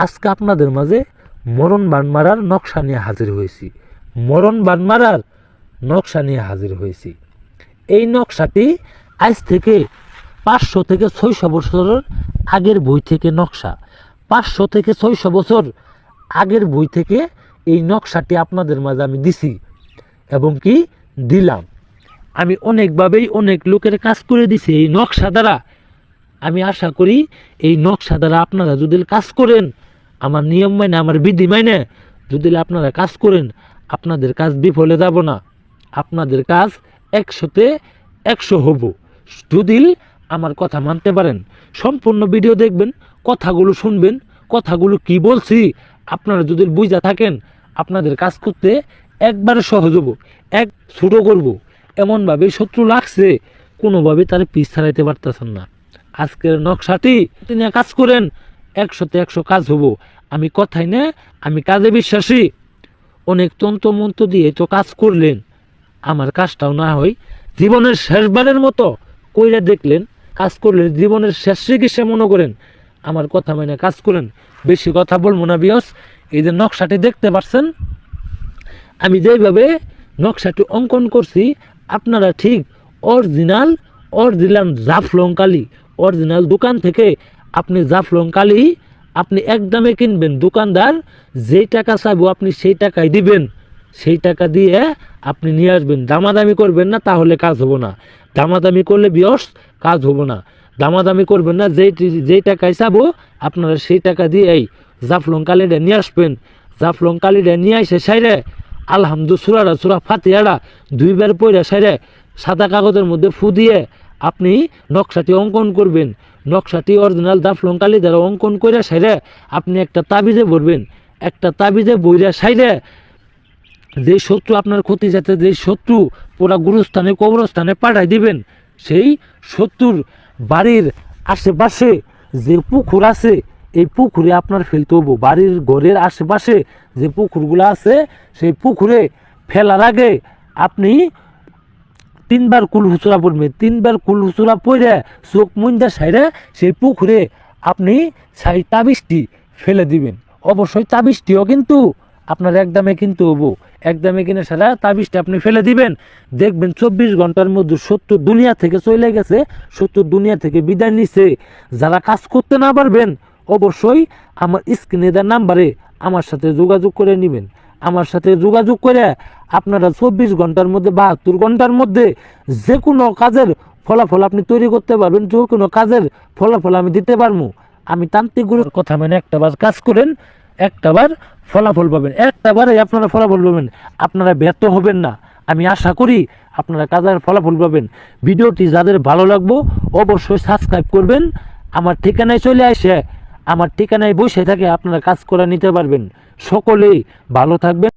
আজকে আপনাদের মাঝে মরণ বান মারার নকশা নিয়ে হাজির হয়েছি। মরণ বান মারার নকশা নিয়ে হাজির হয়েছি। এই নকশাটি আজ থেকে 500 থেকে 600 বছরের আগের বই থেকে নকশা। 500 থেকে 600 বছর আগের বই থেকে এই নকশাটি আপনাদের মাঝে আমি দিছি এবং কি দিলাম। আমি অনেকভাবেই অনেক লোকের কাজ করে দিছি এই নকশা দ্বারা। আমি আশা করি এই নকশা দ্বারা আপনারা যদি কাজ করেন, আমার নিয়ম মাইনে, আমার বিধি মাইনে যদি আপনারা কাজ করেন, আপনাদের কাজ বিফলে যাব না। আপনাদের কাজ 100-তে 100 হব যদি আমার কথা মানতে পারেন। সম্পূর্ণ ভিডিও দেখবেন, কথাগুলো শুনবেন, কথাগুলো কি বলছি আপনারা যদি বুঝা থাকেন, আপনাদের কাজ করতে একবারে সহজ হব, এক ছোট করব। এমনভাবে শত্রু লাগছে, কোনোভাবে তার পিছ ছাড়াইতে পারতেছেন না। আজকের নকশাটি তিনি কাজ করেন, 100-তে 100 কাজ হব। আমি কথাই না, আমি কাজে বিশ্বাসী। অনেক তন্ত্র মন্ত্র দিয়ে তো কাজ করলেন, আমার কাজটাও না হয় জীবনের শেষবারের মতো কইরা দেখলেন, কাজ করলেন, জীবনের শেষ চিকিৎসা মনে করেন। আমার কথা মানে কাজ করেন। বেশি কথা বলবো না বিয়স। এই যে নকশাটি দেখতে পাচ্ছেন, আমি যেভাবে নকশাটি অঙ্কন করছি, আপনারা ঠিক অরিজিনাল জাফলং কালি, অরিজিনাল দোকান থেকে আপনি জাফলং কালি আপনি একদমে কিনবেন। দোকানদার যেই টাকা চাইবো আপনি সেই টাকাই দিবেন, সেই টাকা দিয়ে আপনি নিয়ে আসবেন। দামাদামি করবেন না, তাহলে কাজ হবো না। দামাদামি করলে বিয়স কাজ হবো না। দামাদামি করবেন না, যেই টাকায় চাবো আপনারা সেই টাকা দিয়েই জাফলং কালিটা নিয়ে আসবেন। জাফলং কালিটা নিয়ে আসে সাইরে আলহামদুলিল্লাহ সুরা ফাতিহাটা 2 বার পড়ে সাইরে সাদা কাগজের মধ্যে ফু দিয়ে আপনি নকশাটি অঙ্কন করবেন। নকশাটি অরিজিনাল জাফলং কালি দ্বারা অঙ্কন করে সাইরে আপনি একটা তাবিজে ভরবেন। একটা তাবিজে বইরা সাইরে যে শত্রু আপনার ক্ষতি যাতে, যে শত্রু পুরা গুরুস্থানে কবরস্থানে পাঠাই দিবেন, সেই শত্রুর বাড়ির আশেপাশে যে পুকুর আছে, এই পুকুরে আপনার ফেলতে হবো। বাড়ির ঘরের আশেপাশে যে পুকুরগুলো আছে, সেই পুকুরে ফেলার আগে আপনি 3 বার কুল হুচুরা পড়বেন। 3 বার কুল হুচুরা পড়ে চোখ মুন্দা সাইরে সেই পুকুরে আপনি সেই তাবিজটি ফেলে দিবেন। অবশ্যই তাবিজটিও কিন্তু আপনার একদমে কিনতে হবো। একদমে কিনে সারা তাবিজটা আপনি ফেলে দিবেন। দেখবেন 24 ঘন্টার মধ্যে শত্রু দুনিয়া থেকে চলে গেছে, শত্রু দুনিয়া থেকে বিদায় নিছে। যারা কাজ করতে না পারবেন, অবশ্যই আমার স্ক্রিনে দেওয়া নাম্বারে আমার সাথে যোগাযোগ করে নেবেন। আমার সাথে যোগাযোগ করে আপনারা 24 ঘন্টার মধ্যে 72 ঘন্টার মধ্যে যে কোনো কাজের ফলাফল আপনি তৈরি করতে পারবেন। যে কোনো কাজের ফলাফল আমি দিতে পারবো। আমি তান্ত্রিক গুরুর কথা মানে একটাবার কাজ করেন, একটাবার ফলাফল পাবেন। একটাবারে আপনারা ফলাফল পাবেন, আপনারা ব্যর্থ হবেন না। আমি আশা করি আপনারা কাজের ফলাফল পাবেন। ভিডিওটি যাদের ভালো লাগবো অবশ্যই সাবস্ক্রাইব করবেন। আমার ঠিকানায় চলে আসে, আমার ঠিকানায় বসে থাকে আপনারা কাজ করে নিতে পারবেন। সকলেই ভালো থাকবেন।